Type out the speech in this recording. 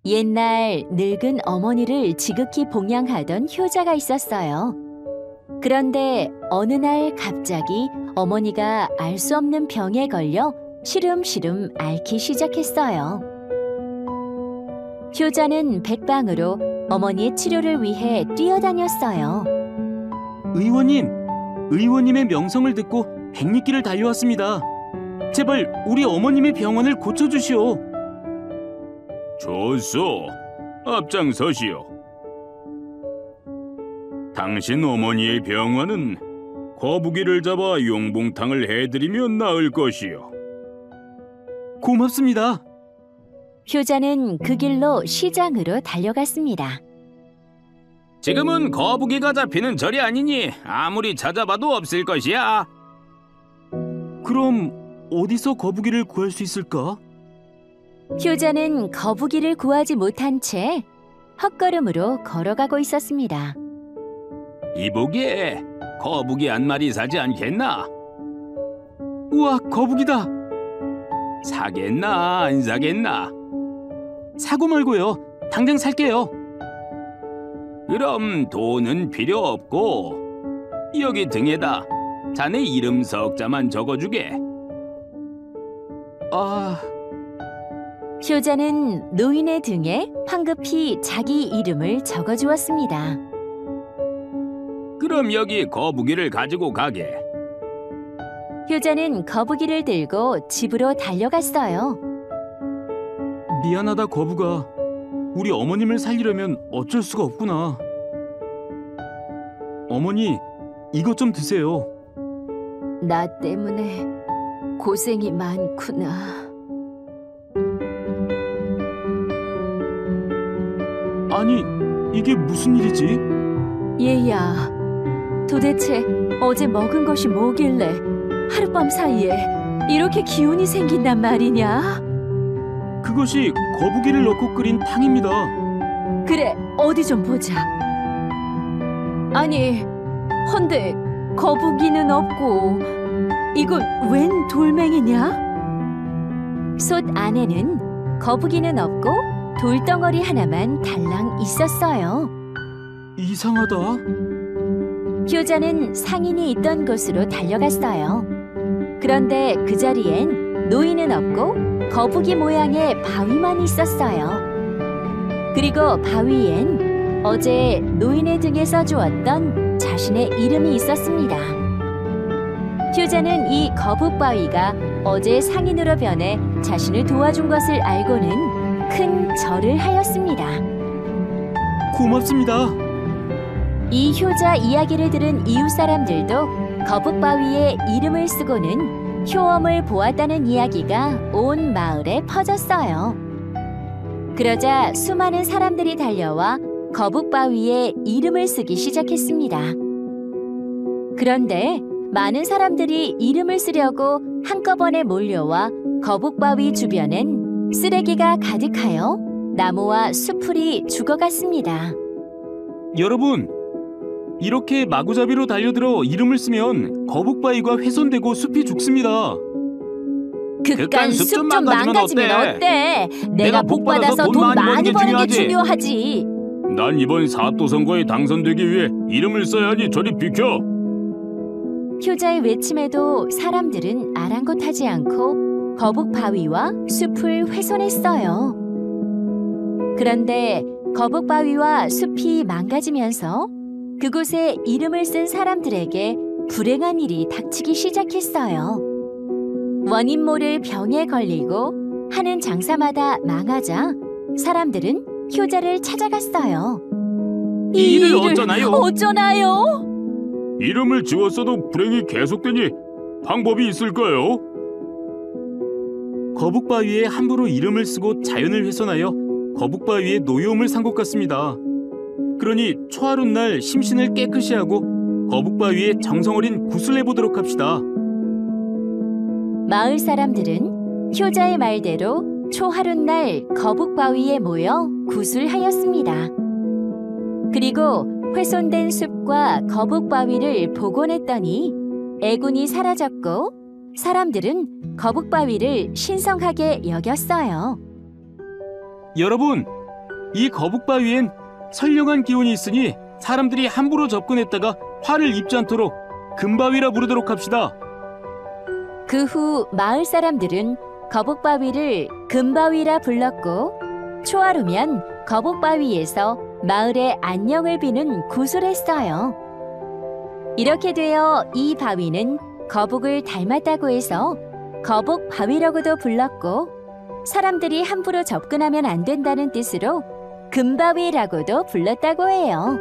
옛날 늙은 어머니를 지극히 봉양하던 효자가 있었어요. 그런데 어느 날 갑자기 어머니가 알 수 없는 병에 걸려 시름시름 앓기 시작했어요. 효자는 백방으로 어머니의 치료를 위해 뛰어다녔어요. 의원님의 명성을 듣고 백리길을 달려왔습니다. 제발 우리 어머님의 병원을 고쳐주시오. 좋소. 앞장서시오. 당신 어머니의 병원은 거북이를 잡아 용봉탕을 해드리면 나을 것이요. 고맙습니다. 효자는 그 길로 시장으로 달려갔습니다. 지금은 거북이가 잡히는 절이 아니니 아무리 찾아봐도 없을 것이야. 그럼 어디서 거북이를 구할 수 있을까? 효자는 거북이를 구하지 못한 채 헛걸음으로 걸어가고 있었습니다. 이보게, 거북이 한 마리 사지 않겠나? 우와, 거북이다. 사겠나 안 사겠나? 사고 말고요. 당장 살게요. 그럼 돈은 필요 없고 여기 등에다 자네 이름 석자만 적어주게. 효자는 노인의 등에 황급히 자기 이름을 적어주었습니다. 그럼 여기 거북이를 가지고 가게. 효자는 거북이를 들고 집으로 달려갔어요. 미안하다, 거북아. 우리 어머님을 살리려면 어쩔 수가 없구나. 어머니, 이것 좀 드세요. 나 때문에 고생이 많구나. 아니, 이게 무슨 일이지? 얘야, 도대체 어제 먹은 것이 뭐길래 하룻밤 사이에 이렇게 기운이 생긴단 말이냐? 그것이 거북이를 넣고 끓인 탕입니다. 그래, 어디 좀 보자. 아니, 헌데 거북이는 없고 이건 웬 돌멩이냐? 솥 안에는 거북이는 없고 돌덩어리 하나만 달랑 있었어요. 이상하다. 효자는 상인이 있던 곳으로 달려갔어요. 그런데 그 자리엔 노인은 없고 거북이 모양의 바위만 있었어요. 그리고 바위엔 어제 노인의 등에 써주었던 자신의 이름이 있었습니다. 효자는 이 거북바위가 어제 상인으로 변해 자신을 도와준 것을 알고는 큰 절을 하였습니다. 고맙습니다. 이 효자 이야기를 들은 이웃 사람들도 거북바위에 이름을 쓰고는 효험을 보았다는 이야기가 온 마을에 퍼졌어요. 그러자 수많은 사람들이 달려와 거북바위에 이름을 쓰기 시작했습니다. 그런데 많은 사람들이 이름을 쓰려고 한꺼번에 몰려와 거북바위 주변엔 쓰레기가 가득하여 나무와 수풀이 죽어갔습니다. 여러분, 이렇게 마구잡이로 달려들어 이름을 쓰면 거북바위가 훼손되고 숲이 죽습니다. 그깟 숲 좀 망가지면 어때? 내가 복 받아서 돈 많이 버는 게 중요하지. 난 이번 사또 선거에 당선되기 위해 이름을 써야 하니 저리 비켜. 효자의 외침에도 사람들은 아랑곳하지 않고 거북바위와 숲을 훼손했어요. 그런데 거북바위와 숲이 망가지면서 그곳에 이름을 쓴 사람들에게 불행한 일이 닥치기 시작했어요. 원인 모를 병에 걸리고 하는 장사마다 망하자 사람들은 효자를 찾아갔어요. 이 일을 어쩌나요? 어쩌나요? 이름을 지웠어도 불행이 계속되니 방법이 있을까요? 거북바위에 함부로 이름을 쓰고 자연을 훼손하여 거북바위에 노여움을 산 것 같습니다. 그러니 초하룻날 심신을 깨끗이 하고 거북바위에 정성어린 굿을 내보도록 합시다. 마을 사람들은 효자의 말대로 초하룻날 거북바위에 모여 굿을 하였습니다. 그리고 훼손된 숲과 거북바위를 복원했더니 애군이 사라졌고 사람들은 거북바위를 신성하게 여겼어요. 여러분, 이 거북바위엔 선량한 기운이 있으니 사람들이 함부로 접근했다가 화를 입지 않도록 금바위라 부르도록 합시다. 그 후 마을 사람들은 거북바위를 금바위라 불렀고 초하루면 거북바위에서 마을의 안녕을 비는 굿을 했어요. 이렇게 되어 이 바위는 거북을 닮았다고 해서 거북바위라고도 불렀고 사람들이 함부로 접근하면 안 된다는 뜻으로 금바위라고도 불렀다고 해요.